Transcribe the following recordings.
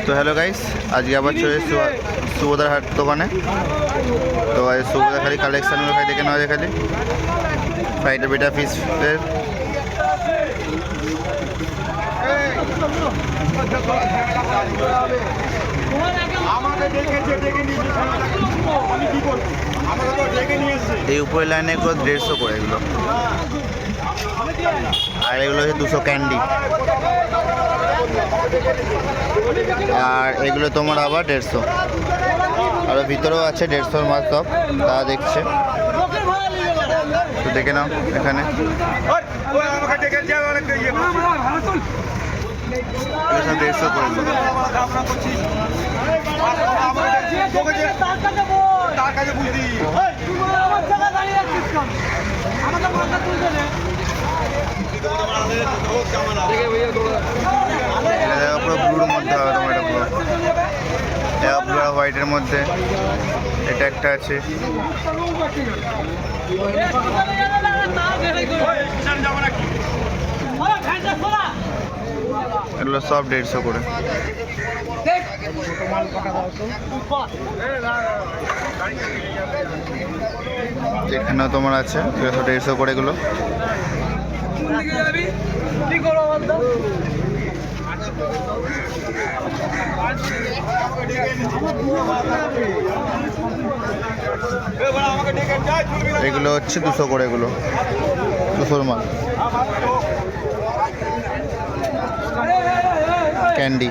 তো hello guys, আজকে আবার চলে সুবোধার হাট দোকানে। তো সুবোধা খালি কালেকশানগুলো খালি দেখে নেওয়া যায়। খালি ফ্রাইডে বেটা ফিশের এই উপরের লাইনে এগুলো 150 করে এগুলো, আর এগুলো হচ্ছে 200 ক্যান্ডি, আর এগুলো তোমার আবার 150। আর ভিতরেও আছে 150 মাছ সব, তা দেখছে তো দেখে নাও। এখানে সব 150 করে। পুরো ব্লুর মধ্যে হবে তোমার, এটা পুরো ব্লু আর হোয়াইটের মধ্যে। এটা একটা আছে, এগুলো সব 150 করে। এখানেও তোমার আছে 150 করে এগুলো। এগুলো হচ্ছে 200 করে, এগুলো 200 মাল ক্যান্ডি।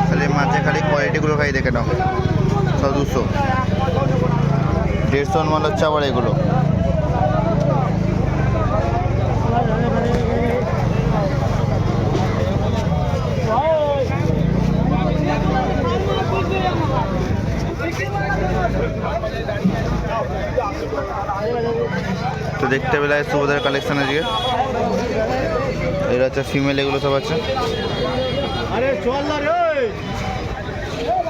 খালি মাঝে খালি কোয়ালিটিগুলো খাই দেখে নাও, সব 200। 150 মাল হচ্ছে আবার এগুলো। তো দেখতে পেলে সুবোধার কালেকশন আজকে এরা হচ্ছে ফিমেল, এগুলো সব আছে।